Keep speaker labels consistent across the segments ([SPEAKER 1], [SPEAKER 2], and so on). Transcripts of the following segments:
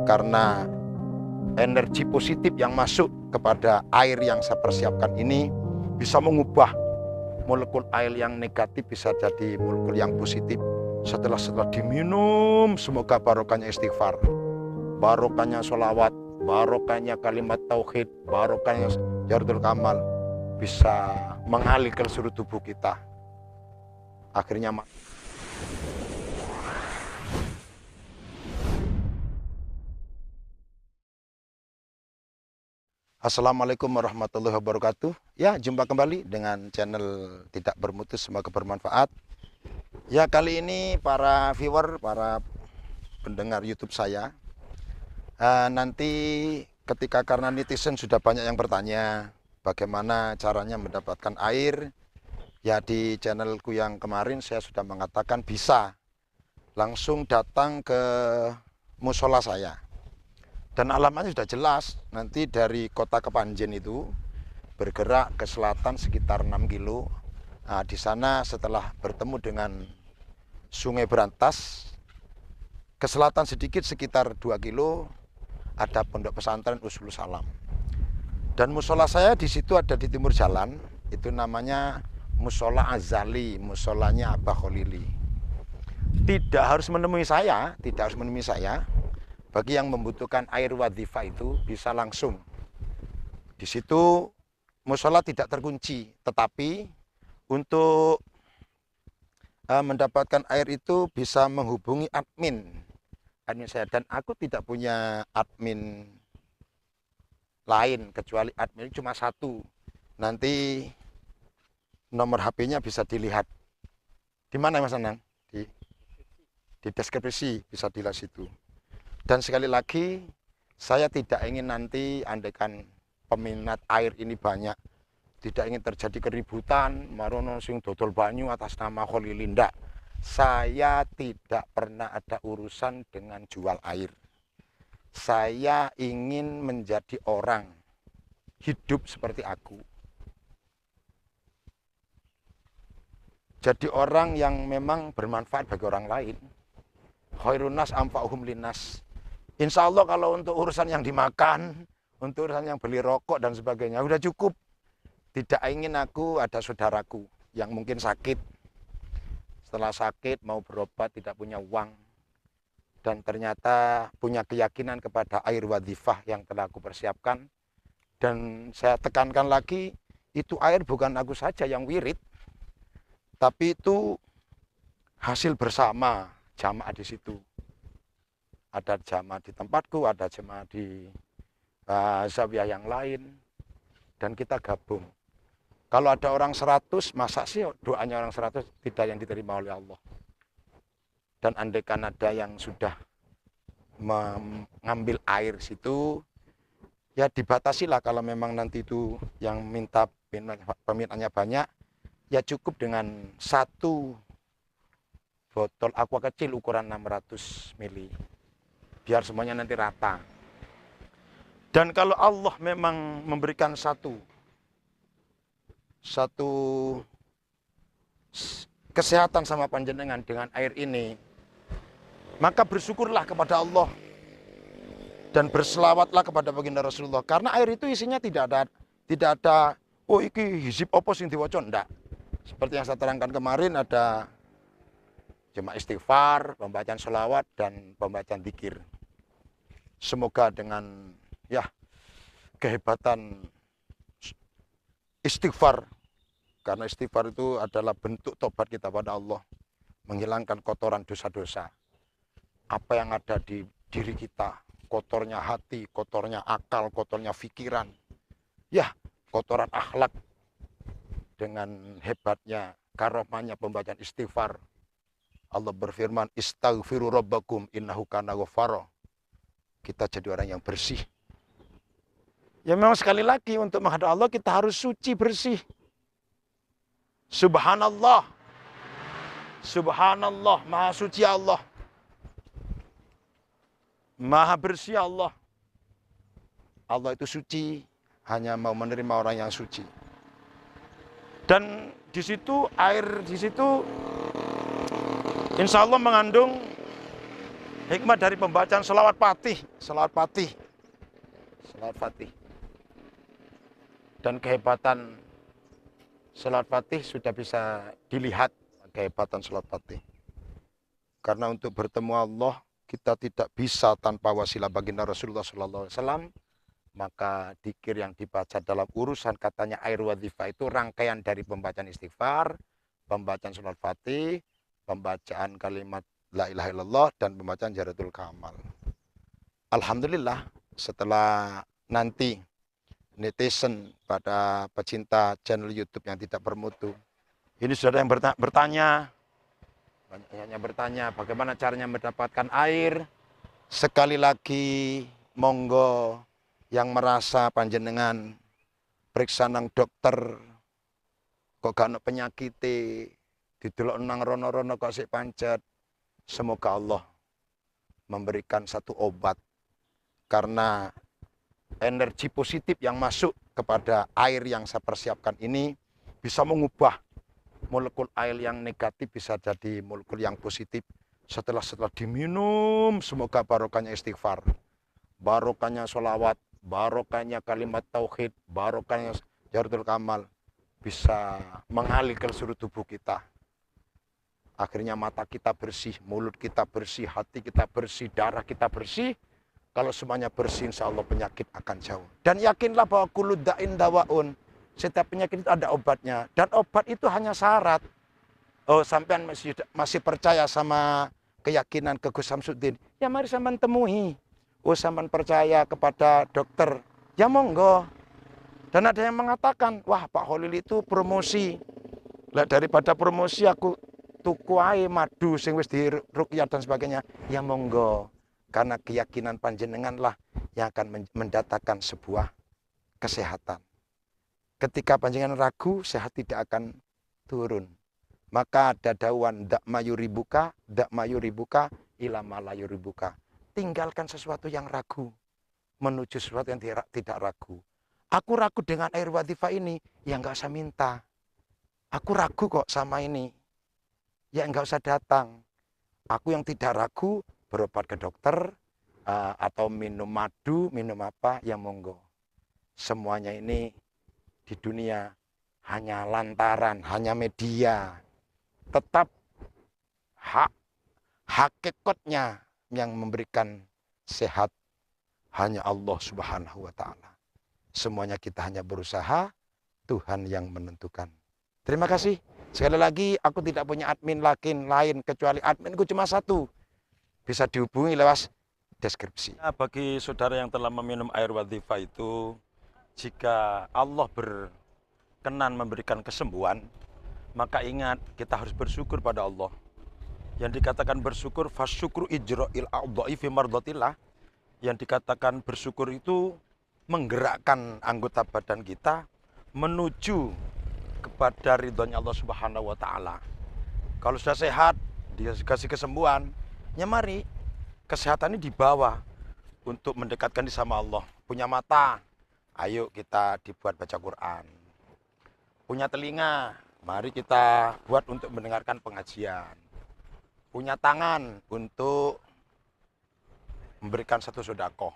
[SPEAKER 1] Karena energi positif yang masuk kepada air yang saya persiapkan ini bisa mengubah molekul air yang negatif bisa jadi molekul yang positif. Setelah diminum, semoga barokahnya istighfar, barokahnya sholawat, barokahnya kalimat tauhid, barokahnya jardul kamal bisa mengalir ke seluruh tubuh kita. Akhirnya Assalamualaikum warahmatullahi wabarakatuh. Ya, jumpa kembali dengan channel Tidak Bermutu, semoga bermanfaat. Ya, kali ini para viewer, para pendengar YouTube saya, nanti ketika karena netizen sudah banyak yang bertanya bagaimana caranya mendapatkan air, ya di channelku yang kemarin saya sudah mengatakan bisa langsung datang ke musola saya. Dan alamatnya sudah jelas, nanti dari kota Kepanjen itu bergerak ke selatan sekitar 6 kilo. Nah, di sana setelah bertemu dengan Sungai Berantas, ke selatan sedikit sekitar 2 kilo ada pondok pesantren Usul Salam. Dan musola saya di situ ada di timur jalan, itu namanya Musola Azali, musolanya Abah Kholili. Tidak harus menemui saya, Bagi yang membutuhkan air wadhifah itu bisa langsung. Di situ musola tidak terkunci, tetapi untuk mendapatkan air itu bisa menghubungi admin saya, dan aku tidak punya admin lain kecuali admin cuma satu. Nanti nomor HP-nya bisa dilihat. Di mana Mas Anang? Di deskripsi bisa dilihat situ. Dan sekali lagi saya tidak ingin nanti andaikan peminat air ini banyak, tidak ingin terjadi keributan, marono sing dodol banyu atas nama Kholili. Ndak. Saya tidak pernah ada urusan dengan jual air. Saya ingin menjadi orang hidup seperti aku. Jadi orang yang memang bermanfaat bagi orang lain. Khairun nas anfa'uhum linnas. Insya Allah kalau untuk urusan yang dimakan, untuk urusan yang beli rokok dan sebagainya, udah cukup. Tidak ingin aku ada saudaraku yang mungkin sakit. Setelah sakit mau berobat tidak punya uang. Dan ternyata punya keyakinan kepada air wadhifah yang telah aku persiapkan. Dan saya tekankan lagi, itu air bukan aku saja yang wirid. Tapi itu hasil bersama jamaah di situ. Ada jamaah di tempatku, ada jamaah di zawiyah yang lain. Dan kita gabung. Kalau ada orang 100, masa sih doanya orang 100 tidak yang diterima oleh Allah. Dan andaikan ada yang sudah mengambil air situ, ya dibatasilah kalau memang nanti itu yang minta peminatnya banyak, ya cukup dengan 1 botol aqua kecil ukuran 600 ml. Biar semuanya nanti rata. Dan kalau Allah memang memberikan satu kesehatan sama panjenengan dengan air ini, maka bersyukurlah kepada Allah dan berselawatlah kepada baginda Rasulullah. Karena air itu isinya tidak ada oh iki hizib opos yang diwaca, enggak. Seperti yang saya terangkan kemarin, ada cuma istighfar, pembacaan sholawat dan pembacaan dzikir. Semoga dengan ya kehebatan istighfar, karena istighfar itu adalah bentuk tobat kita pada Allah, menghilangkan kotoran dosa-dosa. Apa yang ada di diri kita, kotornya hati, kotornya akal, kotornya pikiran, ya kotoran akhlak. Dengan hebatnya, karomahnya pembacaan istighfar, Allah berfirman, istaghfiru rabbakum innahu kana ghaffara. Kita jadi orang yang bersih. Ya memang sekali lagi untuk menghadap Allah kita harus suci bersih. Subhanallah. Subhanallah, maha suci Allah. Maha bersih Allah. Allah itu suci, hanya mau menerima orang yang suci. Dan di situ air di situ insya Allah mengandung Hikmah dari pembacaan sholawat fatih, sholawat fatih, sholawat fatih. Dan kehebatan sholawat fatih sudah bisa dilihat, kehebatan sholawat fatih. Karena untuk bertemu Allah, kita tidak bisa tanpa wasilah baginda Rasulullah SAW. Maka dzikir yang dibaca dalam urusan katanya air wadhifah itu rangkaian dari pembacaan istighfar, pembacaan sholawat fatih, pembacaan kalimat la ilaha illallah, dan pembacaan jaratul kamal. Alhamdulillah, setelah nanti netizen pada pecinta channel YouTube yang tidak bermutu, ini sudah yang bertanya, banyaknya bertanya bagaimana caranya mendapatkan air. Sekali lagi, monggo yang merasa panjenengan periksa nang dokter kok gak ono penyakit didelok nang rono-rono kok sik pancet, semoga Allah memberikan satu obat, karena energi positif yang masuk kepada air yang saya persiapkan ini bisa mengubah molekul air yang negatif bisa jadi molekul yang positif setelah diminum. Semoga barokahnya istighfar, barokahnya sholawat, barokahnya kalimat tauhid, barokahnya jaratul kamal bisa mengalir ke seluruh tubuh kita. Akhirnya mata kita bersih, mulut kita bersih, hati kita bersih, darah kita bersih. Kalau semuanya bersih, insya Allah penyakit akan jauh. Dan yakinlah bahwa kullu da'in dawaun. Setiap penyakit itu ada obatnya. Dan obat itu hanya syarat. Oh, sampean masih percaya sama keyakinan ke Gus Samsudin? Ya mari sampean temui. Oh, sampean percaya kepada dokter? Ya monggo. Dan ada yang mengatakan, wah Pak Holil itu promosi. Lah daripada promosi aku tuku ae madu sing wis diruqyah dan sebagainya. Ya monggo. Karena keyakinan panjenengan lah yang akan mendatangkan sebuah kesehatan. Ketika panjenengan ragu, sehat tidak akan turun. Maka ada dawan dak mayuribuka ila malayuribuka. Tinggalkan sesuatu yang ragu menuju sesuatu yang tidak ragu. Aku ragu dengan air wadhifah ini, ya nggak usah minta. Aku ragu kok sama ini, ya nggak usah datang. Aku yang tidak ragu berobat ke dokter atau minum madu, minum apa, ya monggo. Semuanya ini di dunia hanya lantaran, hanya media. Tetap hakikatnya yang memberikan sehat hanya Allah Subhanahu wa Ta'ala. Semuanya kita hanya berusaha, Tuhan yang menentukan. Terima kasih. Sekali lagi, aku tidak punya admin lain kecuali adminku cuma satu. Bisa dihubungi lewat deskripsi. Nah, bagi saudara yang telah meminum air wadhifah itu, jika Allah berkenan memberikan kesembuhan, maka ingat kita harus bersyukur pada Allah. Yang dikatakan bersyukur, fasyukru ijra'il a'dha'i fi mardatillah. Yang dikatakan bersyukur itu menggerakkan anggota badan kita menuju kepada ridhonya Allah Subhanahu wa Ta'ala. Kalau sudah sehat, dikasih kesembuhan, ya mari kesehatan ini dibawa untuk mendekatkan diri sama Allah. Punya mata, ayo kita dibuat baca Quran. Punya telinga, mari kita buat untuk mendengarkan pengajian. Punya tangan untuk memberikan satu sedekah.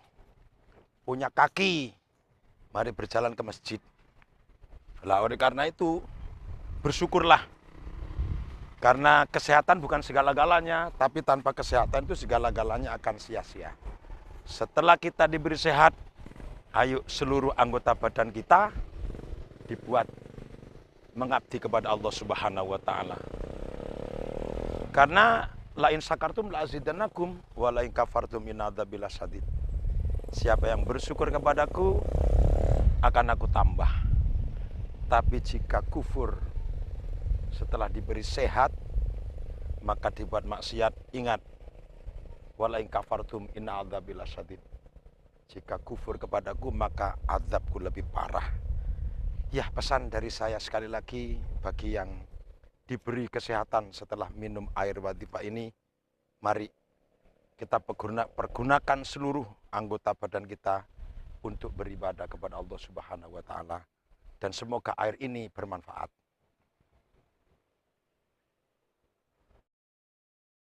[SPEAKER 1] Punya kaki, mari berjalan ke masjid. Lah oleh karena itu, bersyukurlah. Karena kesehatan bukan segala-galanya, tapi tanpa kesehatan itu segala-galanya akan sia-sia. Setelah kita diberi sehat, ayo seluruh anggota badan kita dibuat mengabdi kepada Allah Subhanahu wa Ta'ala. Karena la in syakartum la azidannakum wa la in kafartum inadzabil syadid. Siapa yang bersyukur kepadaku akan aku tambah. Tapi jika kufur setelah diberi sehat maka dibuat maksiat, ingat wala in kafartum inadzabil syadid. Jika kufur kepadaku maka azabku lebih parah. Ya, pesan dari saya sekali lagi bagi yang diberi kesehatan setelah minum air wadhifah ini, mari kita pergunakan seluruh anggota badan kita untuk beribadah kepada Allah Subhanahu wa Ta'ala. Dan semoga air ini bermanfaat.